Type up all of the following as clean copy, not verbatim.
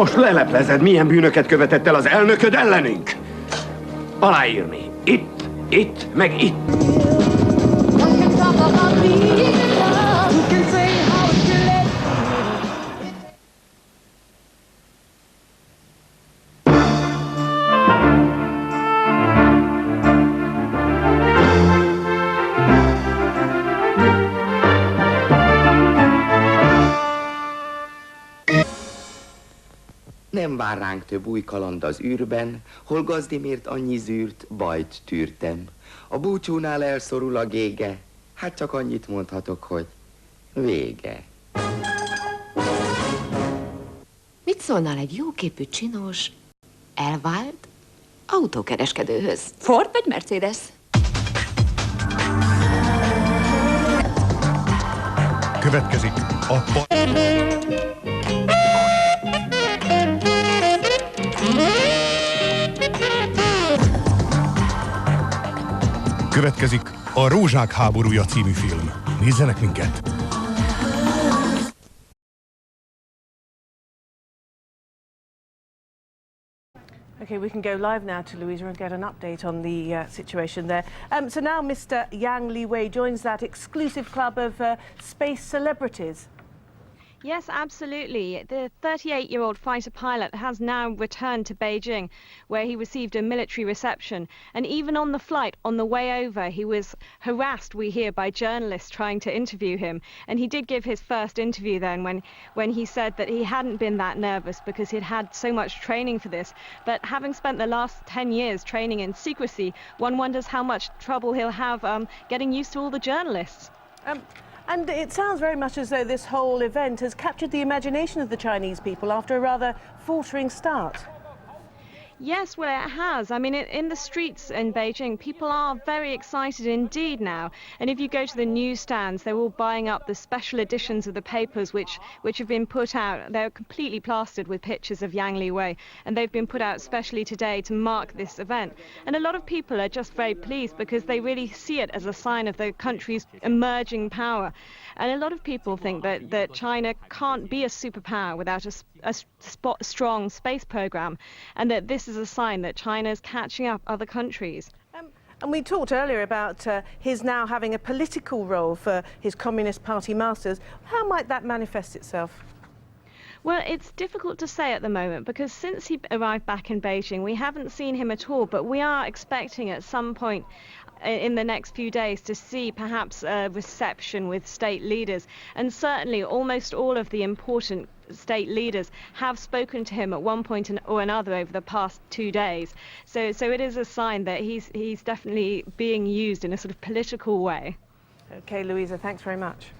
Most leleplezed, milyen bűnöket követett el az elnököd ellenünk. Aláírni. Itt, meg itt. Nem vár ránk több új kaland az űrben, hol gazdimért annyi zűrt, bajt tűrtem. A búcsúnál elszorul a gége, hát csak annyit mondhatok, hogy vége. Mit szólnál egy jóképű, csinos, elvált autókereskedőhöz? Ford vagy Mercedes? Következik a Következik a Rózsák háborúja című film. Nézzenek minket! Okay, we can go live now to Louisa and get an update on the situation there. So now Mr. Yang Liwei joins that exclusive club of space celebrities. Yes, absolutely. The 38-year-old fighter pilot has now returned to Beijing, where he received a military reception. And even on the flight, on the way over, he was harassed, we hear, by journalists trying to interview him. And he did give his first interview then when he said that he hadn't been that nervous because he'd had so much training for this. But having spent the last 10 years training in secrecy, one wonders how much trouble he'll have getting used to all the journalists. And it sounds very much as though this whole event has captured the imagination of the Chinese people after a rather faltering start. Yes, well, it has. I mean, in the streets in Beijing, people are very excited indeed now. And if you go to the newsstands, they're all buying up the special editions of the papers which have been put out. They're completely plastered with pictures of Yang Liwei, and they've been put out specially today to mark this event. And a lot of people are just very pleased because they really see it as a sign of the country's emerging power. And a lot of people think that China can't be a superpower without a strong space program, and that this is a sign that China is catching up other countries. And we talked earlier about his now having a political role for his Communist Party masters. How might that manifest itself? Well, it's difficult to say at the moment because since he arrived back in Beijing, we haven't seen him at all, but we are expecting at some point in the next few days to see perhaps a reception with state leaders. And certainly almost all of the important state leaders have spoken to him at one point or another over the past 2 days. So it is a sign that he's definitely being used in a sort of political way. Okay, Louisa, thanks very much.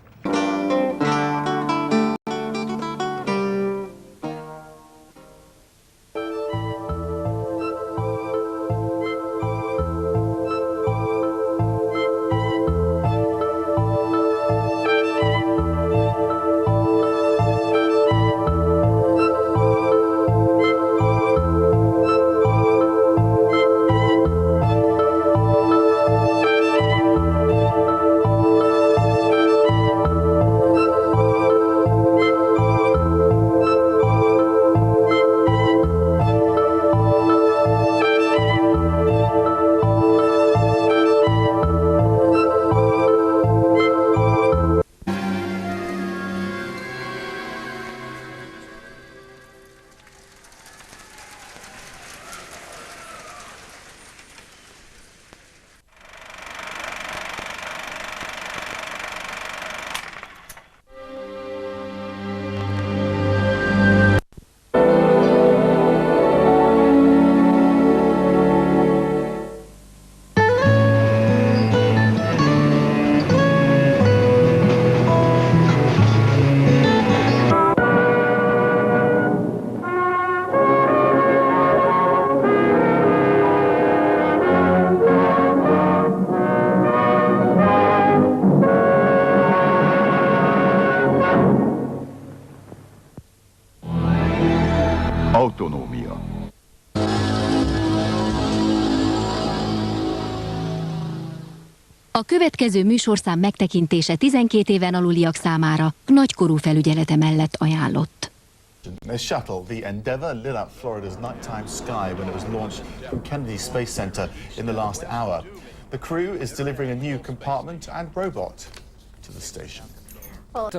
Autonómia. A következő műsorszám megtekintése 12 éven aluliak számára nagykorú felügyelete mellett ajánlott. A shuttle, the Endeavour, lit up Florida's nighttime sky when it was launched from Kennedy Space Center in the last hour. The crew is delivering a new compartment and robot to the station. All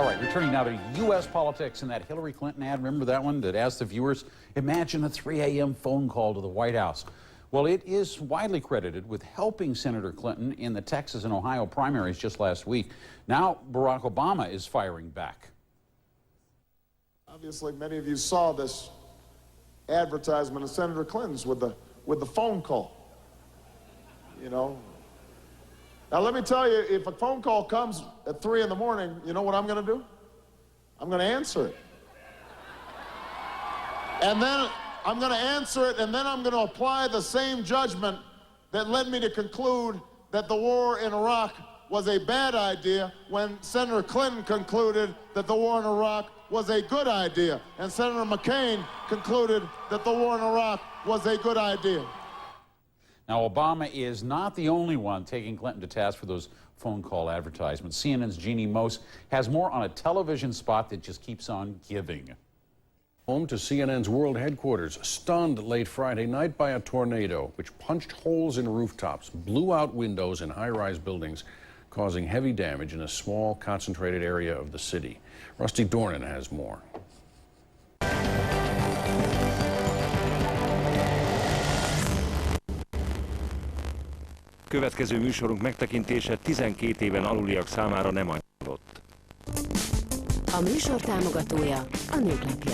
right, returning now to U.S. politics and that Hillary Clinton ad. Remember that one that asked the viewers, imagine a 3 a.m. phone call to the White House. Well, it is widely credited with helping Senator Clinton in the Texas and Ohio primaries just last week. Now, Barack Obama is firing back. Obviously, many of you saw this advertisement of Senator Clinton's with the phone call. You know. Now, let me tell you, if a phone call comes at 3 in the morning, you know what I'm going to do? I'm going to answer it. And then I'm going to answer it, and then I'm going to apply the same judgment that led me to conclude that the war in Iraq was a bad idea when Senator Clinton concluded that the war in Iraq was a good idea, and Senator McCain concluded that the war in Iraq was a good idea. Now, Obama is not the only one taking Clinton to task for those phone call advertisements. CNN's Jeannie Mose has more on a television spot that just keeps on giving. Home to CNN's world headquarters, stunned late Friday night by a tornado which punched holes in rooftops, blew out windows in high-rise buildings, causing heavy damage in a small, concentrated area of the city. Rusty Dornan has more. Következő műsorunk megtekintése 12 éven aluliak számára nem ajánlott. A műsor támogatója a Nők Napja.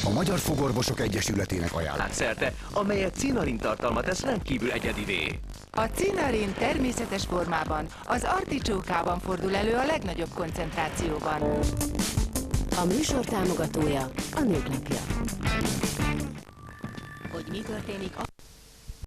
A Magyar Fogorvosok Egyesületének ajánlás. Szerte, amelyet cinarin tartalma tesz rendkívül egyedivé. A cinarin természetes formában az articsókában fordul elő a legnagyobb koncentrációban. A műsor támogatója a Nők Napja. Hogy mi történik